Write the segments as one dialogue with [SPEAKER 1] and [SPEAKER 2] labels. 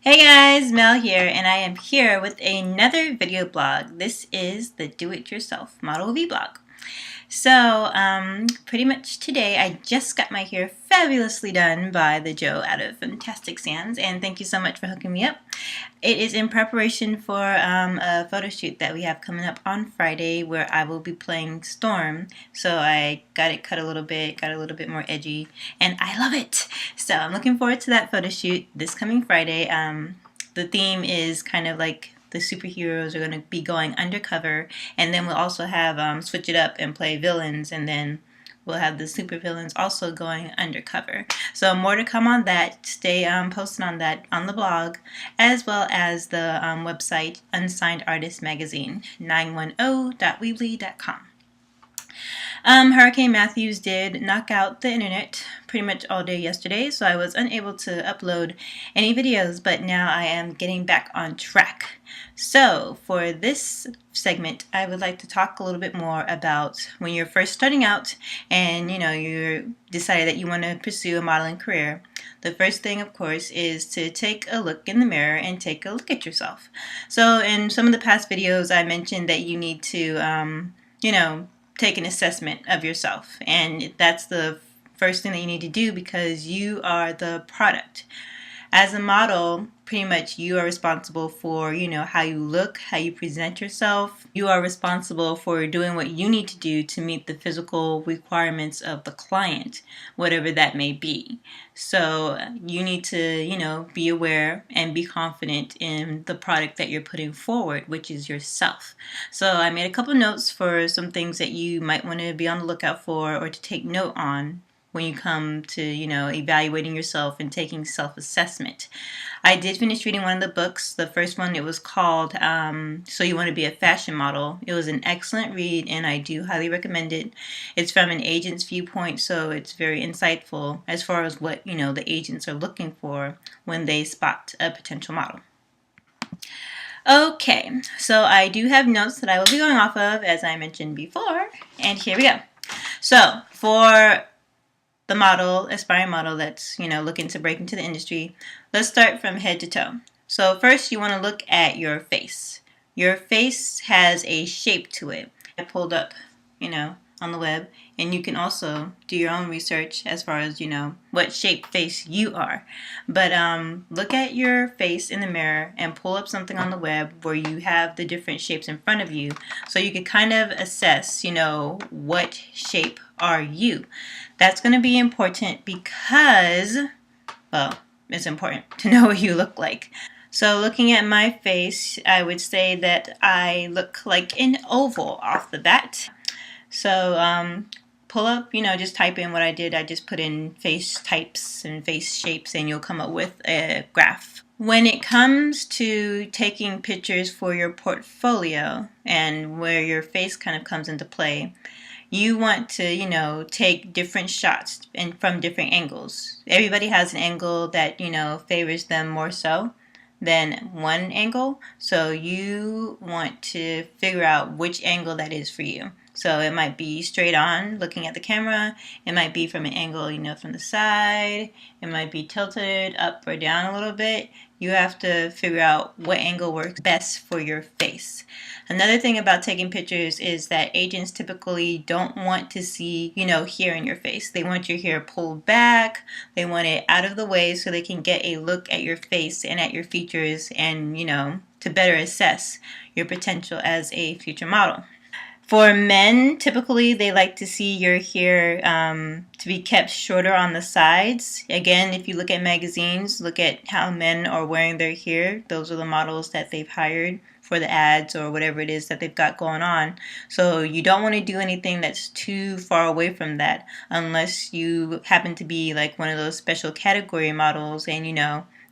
[SPEAKER 1] Hey guys, Mel here, and I am here with another video blog. This is the Do-It-Yourself Model Vlog. So, pretty much today I just got my hair fabulously done by the Joe out of Fantastic Sands, and thank you so much for hooking me up. It is in preparation for a photo shoot that we have coming up on Friday where I will be playing Storm. So I got it cut a little bit, got a little bit more edgy, and I love it. So I'm looking forward to that photo shoot this coming Friday. The theme is kind of like the superheroes are going to be going undercover, and then we'll also have switch it up and play villains, and then we'll have the supervillains also going undercover. So more to come on that. Stay posted on that on the blog, as well as the website Unsigned Artist Magazine 910.weebly.com. Hurricane Matthews did knock out the internet pretty much all day yesterday, so I was unable to upload any videos, but now I am getting back on track. So for this segment, I would like to talk a little bit more about when you're first starting out and you decided that you want to pursue a modeling career. The first thing, of course, is to take a look in the mirror and take a look at yourself. So in some of the past videos, I mentioned that you need to, take an assessment of yourself, and that's the first thing that you need to do because you are the product. As a model, pretty much you are responsible for, how you look, how you present yourself. You are responsible for doing what you need to do to meet the physical requirements of the client, whatever that may be. So you need to, be aware and be confident in the product that you're putting forward, which is yourself. So I made a couple notes for some things that you might want to be on the lookout for or to take note on when you come to, evaluating yourself and taking self-assessment. I did finish reading one of the books. The first one, it was called So You Want to Be a Fashion Model. It was an excellent read, and I do highly recommend it. It's from an agent's viewpoint, so it's very insightful as far as what, the agents are looking for when they spot a potential model. Okay, so I do have notes that I will be going off of, as I mentioned before, and here we go. So, for the model, aspiring model that's, looking to break into the industry, let's start from head to toe. So first you want to look at your face. Your face has a shape to it. I pulled up, on the web, and you can also do your own research as far as, what shape face you are. But look at your face in the mirror and pull up something on the web where you have the different shapes in front of you so you can kind of assess, what shape are you. That's going to be important because, well, it's important to know what you look like. So looking at my face, I would say that I look like an oval off the bat. So pull up, just type in what I did. I just put in face types and face shapes, and you'll come up with a graph. When it comes to taking pictures for your portfolio and where your face kind of comes into play, you want to, take different shots and from different angles. Everybody has an angle that, favors them more so than one angle. So you want to figure out which angle that is for you. So it might be straight on looking at the camera. It might be from an angle, from the side. It might be tilted up or down a little bit. You have to figure out what angle works best for your face. Another thing about taking pictures is that agents typically don't want to see, hair in your face. They want your hair pulled back. They want it out of the way so they can get a look at your face and at your features and, to better assess your potential as a future model. For men, typically they like to see your hair to be kept shorter on the sides. Again, if you look at magazines, look at how men are wearing their hair. Those are the models that they've hired for the ads or whatever it is that they've got going on. So you don't want to do anything that's too far away from that unless you happen to be like one of those special category models and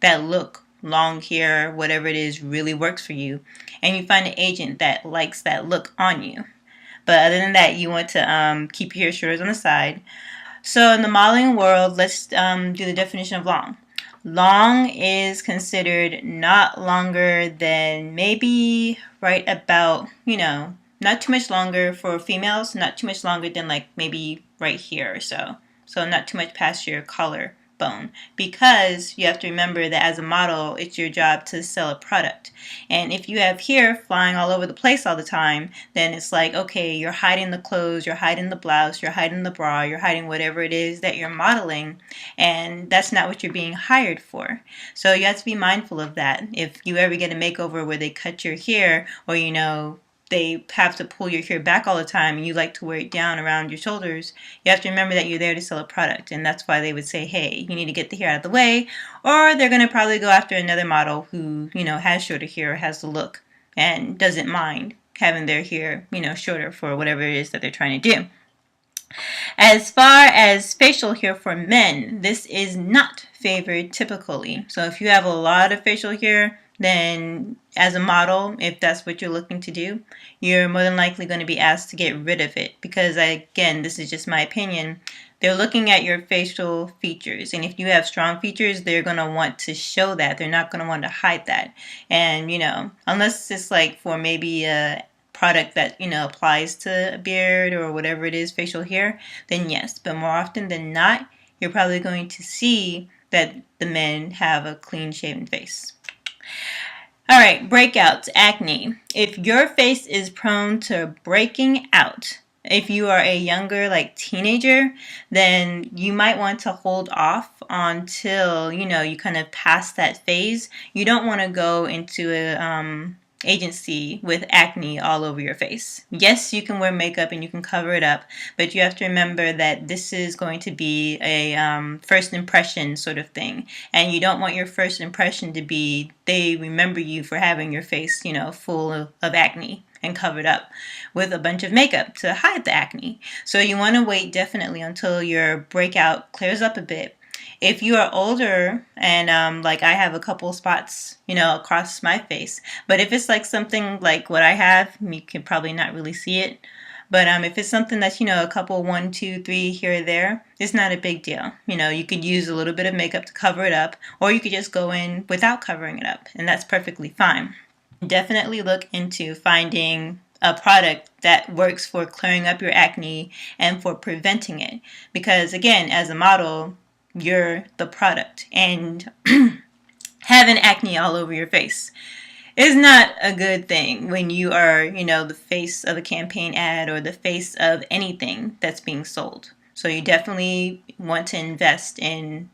[SPEAKER 1] that look, long hair, whatever it is, really works for you. And you find an agent that likes that look on you. But other than that, you want to keep your hair shoulders on the side. So in the modeling world, let's do the definition of long. Long is considered not longer than maybe right about, not too much longer for females, not too much longer than like maybe right here or so. So not too much past your collar cheekbone, because you have to remember that as a model, it's your job to sell a product. And if you have hair flying all over the place all the time, then it's like, okay, you're hiding the clothes, you're hiding the blouse, you're hiding the bra, you're hiding whatever it is that you're modeling, and that's not what you're being hired for. So you have to be mindful of that. If you ever get a makeover where they cut your hair, or they have to pull your hair back all the time and you like to wear it down around your shoulders, you have to remember that you're there to sell a product. And that's why they would say, hey, you need to get the hair out of the way, or they're going to probably go after another model who, has shorter hair, has the look, and doesn't mind having their hair, shorter for whatever it is that they're trying to do. As far as facial hair for men, this is not favored typically. So if you have a lot of facial hair, then as a model, if that's what you're looking to do, you're more than likely going to be asked to get rid of it, because again, this is just my opinion, they're looking at your facial features, and if you have strong features, they're going to want to show that. They're not going to want to hide that. And unless it's like for maybe a product that applies to a beard or whatever it is, facial hair, then yes. But more often than not, you're probably going to see that the men have a clean shaven face. Alright, breakouts, acne. If your face is prone to breaking out, if you are a younger, like teenager, then you might want to hold off until, you kind of pass that phase. You don't want to go into a agency with acne all over your face. Yes, you can wear makeup and you can cover it up, but you have to remember that this is going to be a first impression sort of thing, and you don't want your first impression to be they remember you for having your face, full of acne and covered up with a bunch of makeup to hide the acne. So you want to wait definitely until your breakout clears up a bit. If you are older and like I have a couple spots, across my face, but if it's like something like what I have, you can probably not really see it. But if it's something that's, a couple, 1, 2, 3 here or there, it's not a big deal. You could use a little bit of makeup to cover it up, or you could just go in without covering it up, and that's perfectly fine. Definitely look into finding a product that works for clearing up your acne and for preventing it. Because again, as a model, you're the product, and having acne all over your face is not a good thing when you are, the face of a campaign ad or the face of anything that's being sold. So you definitely want to invest in,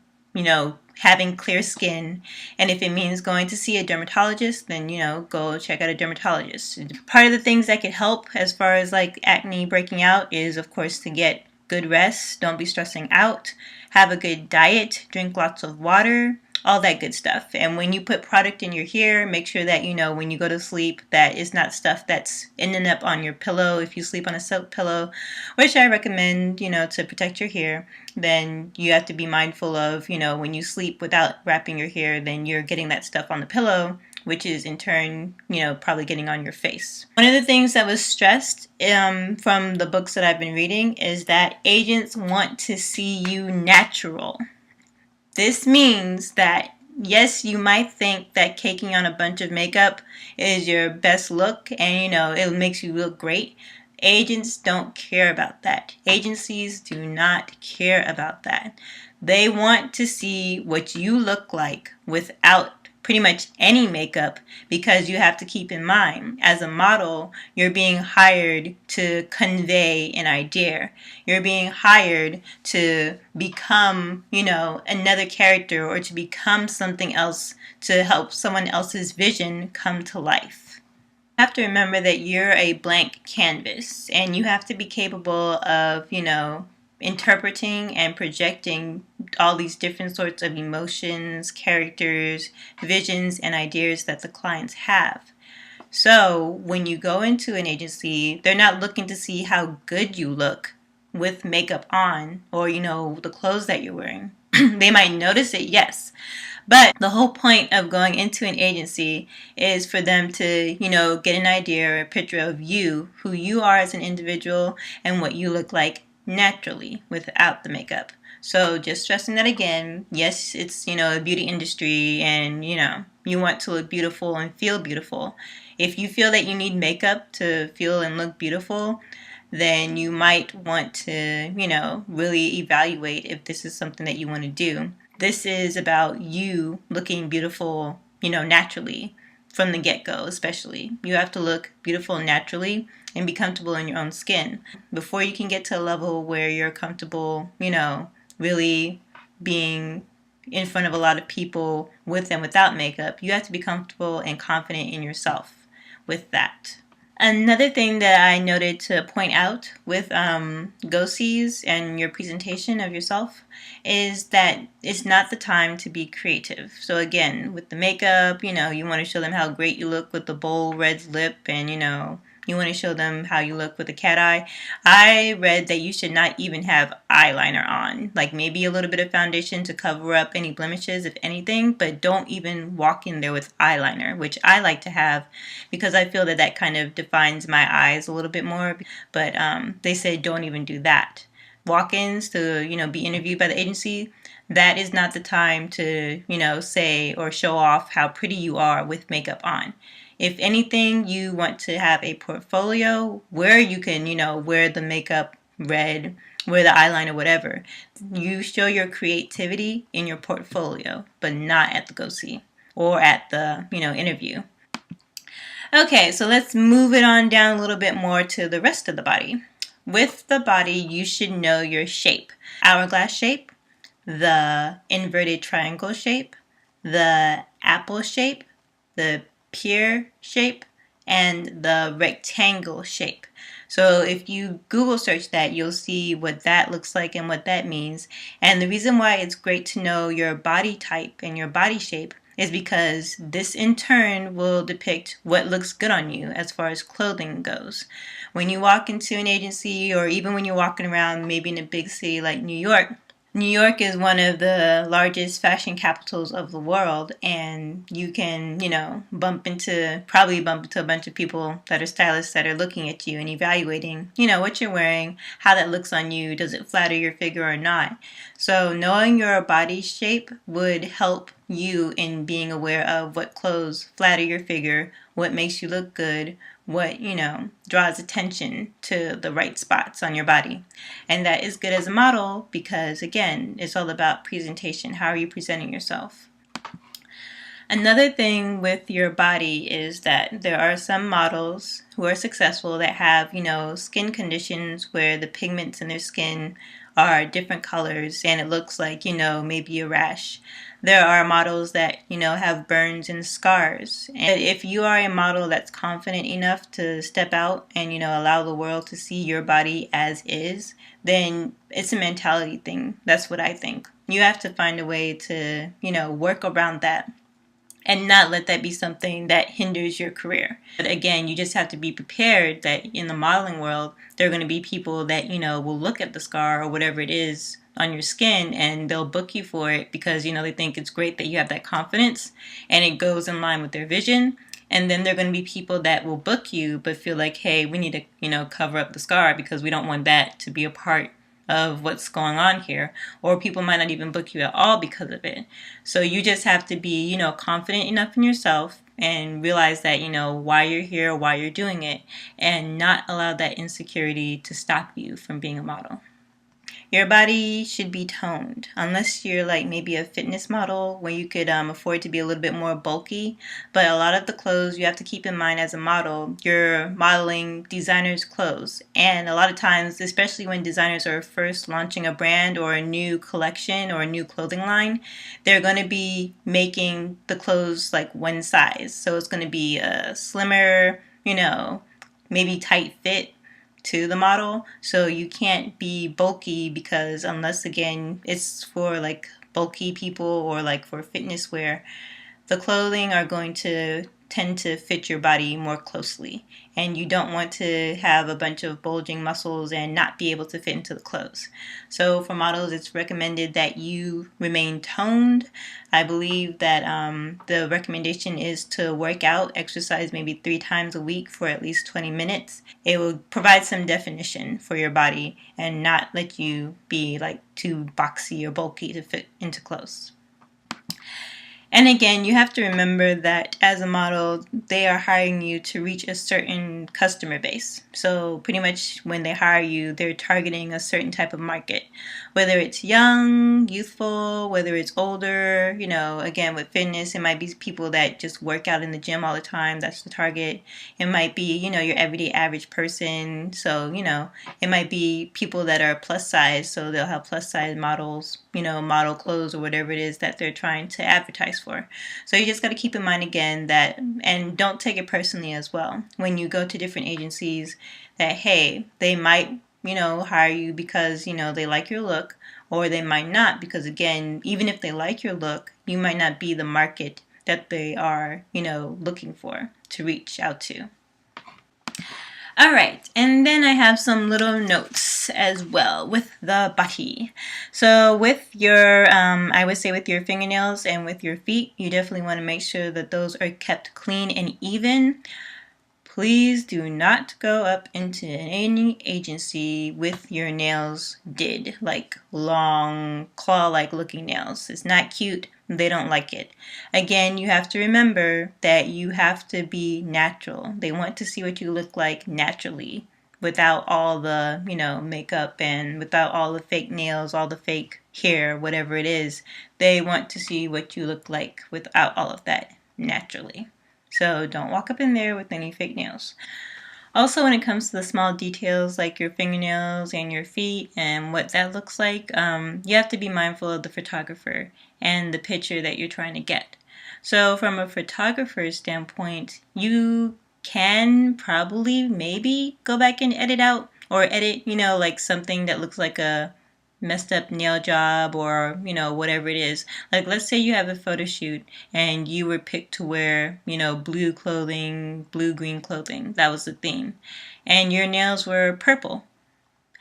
[SPEAKER 1] having clear skin, and if it means going to see a dermatologist, then go check out a dermatologist. Part of the things that could help as far as like acne breaking out is, of course, to get good rest, don't be stressing out, have a good diet, drink lots of water, all that good stuff. And when you put product in your hair, make sure that when you go to sleep, that is not stuff that's ending up on your pillow. If you sleep on a silk pillow, which I recommend, to protect your hair, then you have to be mindful of, when you sleep without wrapping your hair, then you're getting that stuff on the pillow, which is in turn, probably getting on your face. One of the things that was stressed from the books that I've been reading is that agents want to see you natural. This means that, yes, you might think that caking on a bunch of makeup is your best look and, it makes you look great. Agents don't care about that. Agencies do not care about that. They want to see what you look like without pretty much any makeup, because you have to keep in mind, as a model, you're being hired to convey an idea. You're being hired to become, another character, or to become something else to help someone else's vision come to life. You have to remember that you're a blank canvas, and you have to be capable of, interpreting and projecting all these different sorts of emotions, characters, visions, and ideas that the clients have. So when you go into an agency, they're not looking to see how good you look with makeup on, or the clothes that you're wearing. They might notice it, yes, but the whole point of going into an agency is for them to get an idea or a picture of you, who you are as an individual, and what you look like naturally without the makeup. So just stressing that again, yes, it's a beauty industry, and you want to look beautiful and feel beautiful. If you feel that you need makeup to feel and look beautiful, then you might want to really evaluate if this is something that you want to do. This is about you looking beautiful, naturally from the get-go. Especially you have to look beautiful naturally and be comfortable in your own skin before you can get to a level where you're comfortable, really being in front of a lot of people with and without makeup. You have to be comfortable and confident in yourself with that. Another thing that I noted to point out with go-sees and your presentation of yourself is that it's not the time to be creative. So again, with the makeup, you want to show them how great you look with the bold red lip, and you want to show them how you look with a cat eye. I read that you should not even have eyeliner on, like maybe a little bit of foundation to cover up any blemishes, if anything, but don't even walk in there with eyeliner, which I like to have because I feel that that kind of defines my eyes a little bit more. But they say don't even do that. Walk-ins to, be interviewed by the agency, that is not the time to, say or show off how pretty you are with makeup on. If anything, you want to have a portfolio where you can, wear the makeup red, wear the eyeliner, whatever. You show your creativity in your portfolio, but not at the go-see or at the, interview. Okay, so let's move it on down a little bit more to the rest of the body. With the body, you should know your shape. Hourglass shape, the inverted triangle shape, the apple shape, the pear shape, and the rectangle shape. So if you Google search that, you'll see what that looks like and what that means. And the reason why it's great to know your body type and your body shape is because this in turn will depict what looks good on you as far as clothing goes. When you walk into an agency, or even when you're walking around maybe in a big city like New York, New York is one of the largest fashion capitals of the world, and you can, probably bump into a bunch of people that are stylists that are looking at you and evaluating, what you're wearing, how that looks on you, does it flatter your figure or not. So knowing your body shape would help you in being aware of what clothes flatter your figure, what makes you look good, what, draws attention to the right spots on your body. And that is good as a model because, again, it's all about presentation. How are you presenting yourself? Another thing with your body is that there are some models who are successful that have, skin conditions where the pigments in their skin are different colors and it looks like, maybe a rash. There are models that, have burns and scars. And if you are a model that's confident enough to step out and, allow the world to see your body as is, then it's a mentality thing. That's what I think. You have to find a way to, work around that and not let that be something that hinders your career. But again, you just have to be prepared that in the modeling world, there are going to be people that, will look at the scar or whatever it is on your skin and they'll book you for it because, they think it's great that you have that confidence and it goes in line with their vision. And then there are going to be people that will book you but feel like, hey, we need to, cover up the scar because we don't want that to be a part of what's going on here, or people might not even book you at all because of it. So you just have to be, confident enough in yourself and realize that, why you're here, why you're doing it, and not allow that insecurity to stop you from being a model. Your body should be toned, unless you're like maybe a fitness model where you could afford to be a little bit more bulky. But a lot of the clothes you have to keep in mind as a model, you're modeling designers' clothes. And a lot of times, especially when designers are first launching a brand or a new collection or a new clothing line, they're going to be making the clothes like one size. So it's going to be a slimmer, maybe tight fit to the model. So you can't be bulky because unless again it's for like bulky people or like for fitness wear, the clothing are going to tend to fit your body more closely, and you don't want to have a bunch of bulging muscles and not be able to fit into the clothes. So for models, it's recommended that you remain toned. I believe that the recommendation is to work out, exercise maybe 3 times a week for at least 20 minutes. It will provide some definition for your body and not let you be like too boxy or bulky to fit into clothes. And again, you have to remember that as a model, they are hiring you to reach a certain customer base. So pretty much when they hire you, they're targeting a certain type of market. Whether it's young, youthful, whether it's older, again, with fitness, it might be people that just work out in the gym all the time. That's the target. It might be, your everyday average person. So, it might be people that are plus size. So they'll have plus size models, model clothes or whatever it is that they're trying to advertise for. So you just got to keep in mind again that, and don't take it personally as well, when you go to different agencies, that hey, they might, hire you because, they like your look, or they might not, because again, even if they like your look, you might not be the market that they are, looking for to reach out to. All right, and then I have some little notes as well with the body. So with your, I would say with your fingernails and with your feet, you definitely want to make sure that those are kept clean and even. Please do not go up into any agency with your nails did, like long claw-like looking nails. It's not cute. They don't like it. Again, you have to remember that you have to be natural. They want to see what you look like naturally, without all the, makeup, and without all the fake nails, all the fake hair, whatever it is. They want to see what you look like without all of that naturally. So don't walk up in there with any fake nails. Also, when it comes to the small details like your fingernails and your feet and what that looks like, you have to be mindful of the photographer and the picture that you're trying to get. So from a photographer's standpoint, you can probably maybe go back and edit, like something that looks like a messed up nail job, or whatever it is. Like, let's say you have a photo shoot and you were picked to wear blue clothing, blue green clothing, that was the theme, and your nails were purple.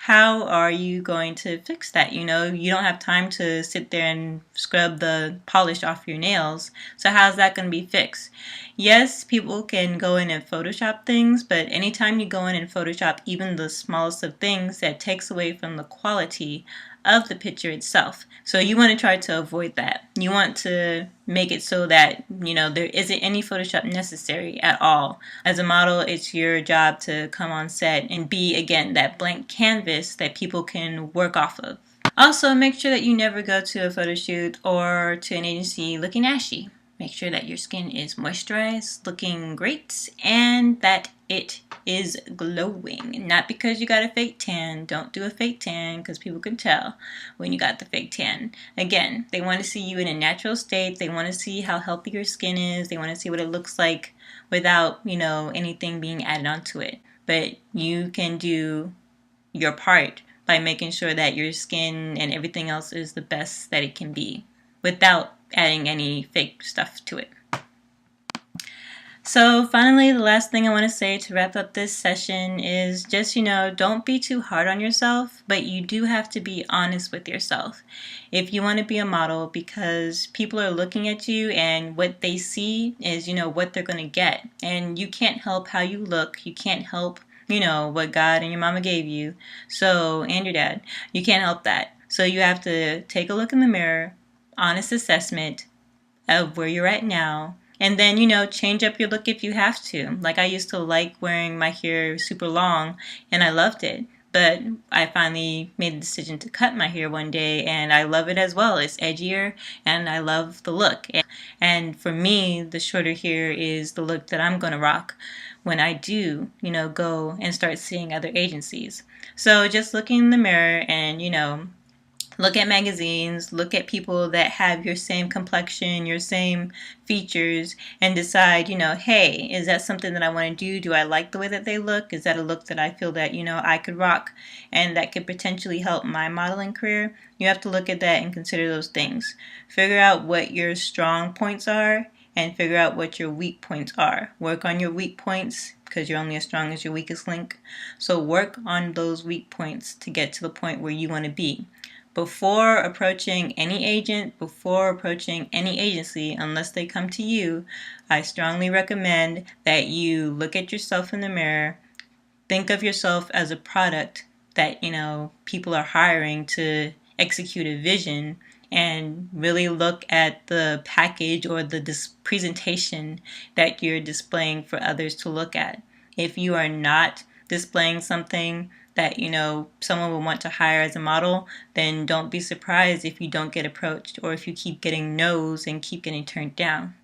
[SPEAKER 1] How are you going to fix that? You don't have time to sit there and scrub the polish off your nails. So how's that going to be fixed? Yes, people can go in and Photoshop things, but anytime you go in and Photoshop even the smallest of things, that takes away from the quality of the picture itself. So you want to try to avoid that. You want to make it so that, there isn't any Photoshop necessary at all. As a model, it's your job to come on set and be, again, that blank canvas that people can work off of. Also, make sure that you never go to a photo shoot or to an agency looking ashy. Make sure that your skin is moisturized, looking great, and that it is glowing. Not because you got a fake tan. Don't do a fake tan, because people can tell when you got the fake tan. Again, they want to see you in a natural state. They want to see how healthy your skin is. They want to see what it looks like without, anything being added onto it. But you can do your part by making sure that your skin and everything else is the best that it can be without adding any fake stuff to it. So finally, the last thing I want to say to wrap up this session is just, don't be too hard on yourself, but you do have to be honest with yourself. If you want to be a model, because people are looking at you and what they see is, what they're going to get. And you can't help how you look. You can't help, what God and your mama gave you. So, and your dad. You can't help that. So you have to take a look in the mirror, honest assessment of where you're at now, and then, change up your look if you have to. Like, I used to like wearing my hair super long, and I loved it. But I finally made the decision to cut my hair one day, and I love it as well. It's edgier, and I love the look. And for me, the shorter hair is the look that I'm going to rock when I do, go and start seeing other agencies. So just looking in the mirror and, look at magazines, look at people that have your same complexion, your same features, and decide, hey, is that something that I want to do? Do I like the way that they look? Is that a look that I feel that, I could rock and that could potentially help my modeling career? You have to look at that and consider those things. Figure out what your strong points are and figure out what your weak points are. Work on your weak points, because you're only as strong as your weakest link. So work on those weak points to get to the point where you want to be. Before approaching any agent, before approaching any agency, unless they come to you, I strongly recommend that you look at yourself in the mirror, think of yourself as a product that, people are hiring to execute a vision, and really look at the package or the presentation that you're displaying for others to look at. If you are not displaying something that someone will want to hire as a model, then don't be surprised if you don't get approached or if you keep getting no's and keep getting turned down.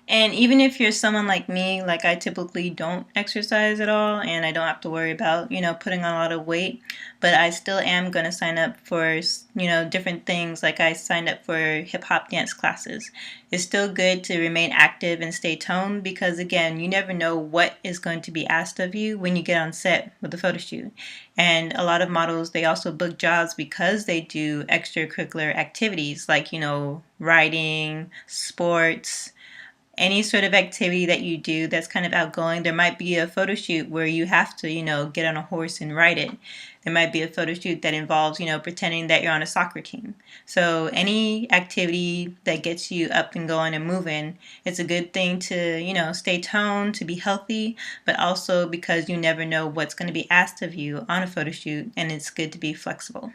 [SPEAKER 1] And even if you're someone like me, like I typically don't exercise at all and I don't have to worry about, putting on a lot of weight, but I still am going to sign up for, different things. Like I signed up for hip hop dance classes. It's still good to remain active and stay toned because, again, you never know what is going to be asked of you when you get on set with a photo shoot. And a lot of models, they also book jobs because they do extracurricular activities like, writing, sports, any sort of activity that you do that's kind of outgoing. There might be a photo shoot where you have to, get on a horse and ride it. There might be a photo shoot that involves, pretending that you're on a soccer team. So any activity that gets you up and going and moving, it's a good thing to, stay toned, to be healthy, but also because you never know what's going to be asked of you on a photo shoot, and it's good to be flexible.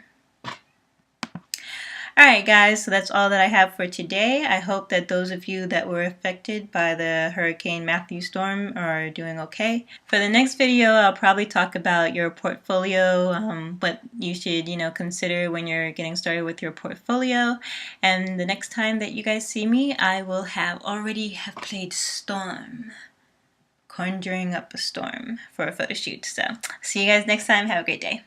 [SPEAKER 1] Alright guys, so that's all that I have for today. I hope that those of you that were affected by the Hurricane Matthew storm are doing okay. For the next video, I'll probably talk about your portfolio, what you should, consider when you're getting started with your portfolio. And the next time that you guys see me, I will already have played Storm. Conjuring up a storm for a photo shoot. So, see you guys next time. Have a great day.